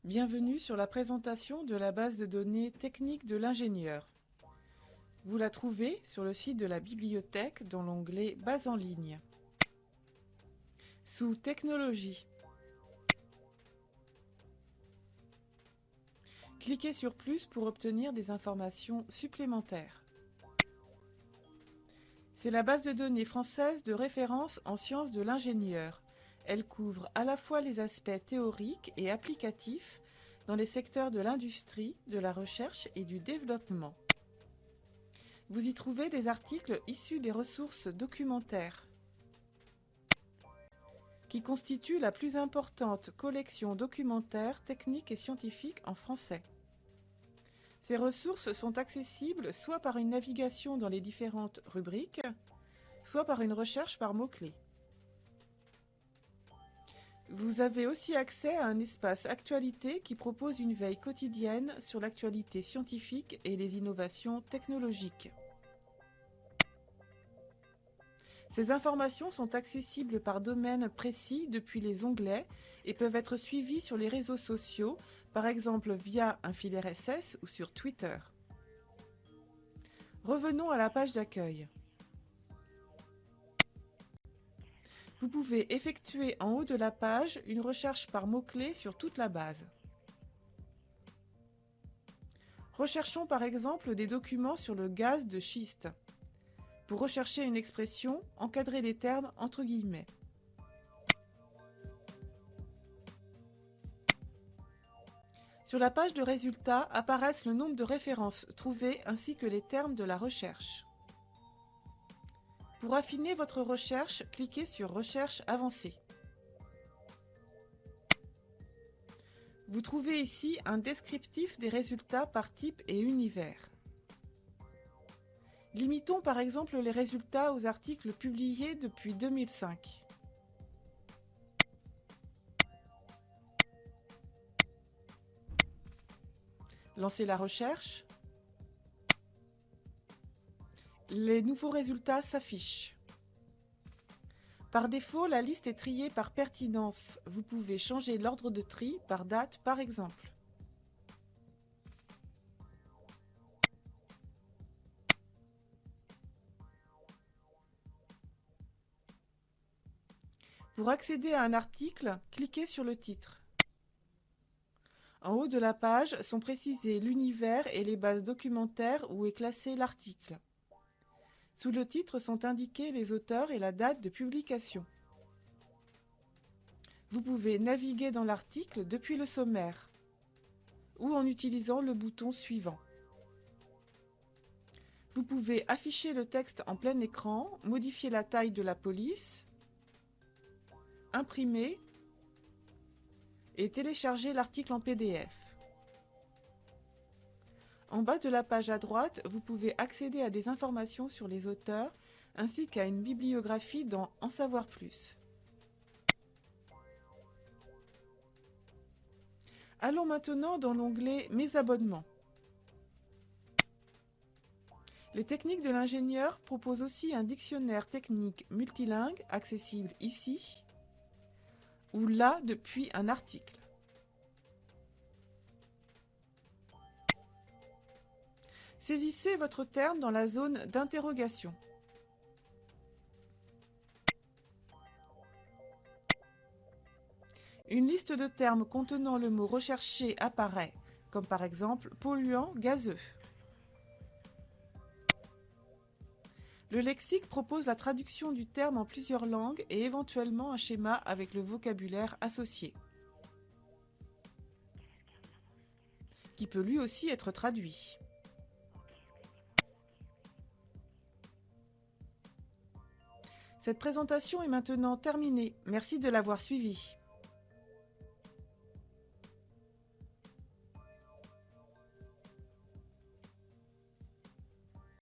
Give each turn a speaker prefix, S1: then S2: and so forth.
S1: Bienvenue sur la présentation de la base de données technique de l'ingénieur. Vous la trouvez sur le site de la bibliothèque dans l'onglet Base en ligne. Sous Technologie, cliquez sur Plus pour obtenir des informations supplémentaires. C'est la base de données française de référence en sciences de l'ingénieur. Elle couvre à la fois les aspects théoriques et applicatifs dans les secteurs de l'industrie, de la recherche et du développement. Vous y trouvez des articles issus des ressources documentaires, qui constituent la plus importante collection documentaire, technique et scientifique en français. Ces ressources sont accessibles soit par une navigation dans les différentes rubriques, soit par une recherche par mots-clés. Vous avez aussi accès à un espace actualité qui propose une veille quotidienne sur l'actualité scientifique et les innovations technologiques. Ces informations sont accessibles par domaine précis depuis les onglets et peuvent être suivies sur les réseaux sociaux, par exemple via un fil RSS ou sur Twitter. Revenons à la page d'accueil. Vous pouvez effectuer en haut de la page une recherche par mots-clés sur toute la base. Recherchons par exemple des documents sur le gaz de schiste. Pour rechercher une expression, encadrez les termes entre guillemets. Sur la page de résultats apparaissent le nombre de références trouvées ainsi que les termes de la recherche. Pour affiner votre recherche, cliquez sur Recherche avancée. Vous trouvez ici un descriptif des résultats par type et univers. Limitons par exemple les résultats aux articles publiés depuis 2005. Lancez la recherche. Les nouveaux résultats s'affichent. Par défaut, la liste est triée par pertinence. Vous pouvez changer l'ordre de tri par date par exemple. Pour accéder à un article, cliquez sur le titre. En haut de la page sont précisés l'univers et les bases documentaires où est classé l'article. Sous le titre sont indiqués les auteurs et la date de publication. Vous pouvez naviguer dans l'article depuis le sommaire ou en utilisant le bouton suivant. Vous pouvez afficher le texte en plein écran, modifier la taille de la police, imprimer et télécharger l'article en PDF. En bas de la page à droite, vous pouvez accéder à des informations sur les auteurs ainsi qu'à une bibliographie dans En savoir plus. Allons maintenant dans l'onglet Mes abonnements. Les techniques de l'ingénieur proposent aussi un dictionnaire technique multilingue accessible ici ou là depuis un article. Saisissez votre terme dans la zone d'interrogation. Une liste de termes contenant le mot recherché apparaît, comme par exemple polluant gazeux. Le lexique propose la traduction du terme en plusieurs langues et éventuellement un schéma avec le vocabulaire associé, qui peut lui aussi être traduit. Cette présentation est maintenant terminée. Merci de l'avoir suivie.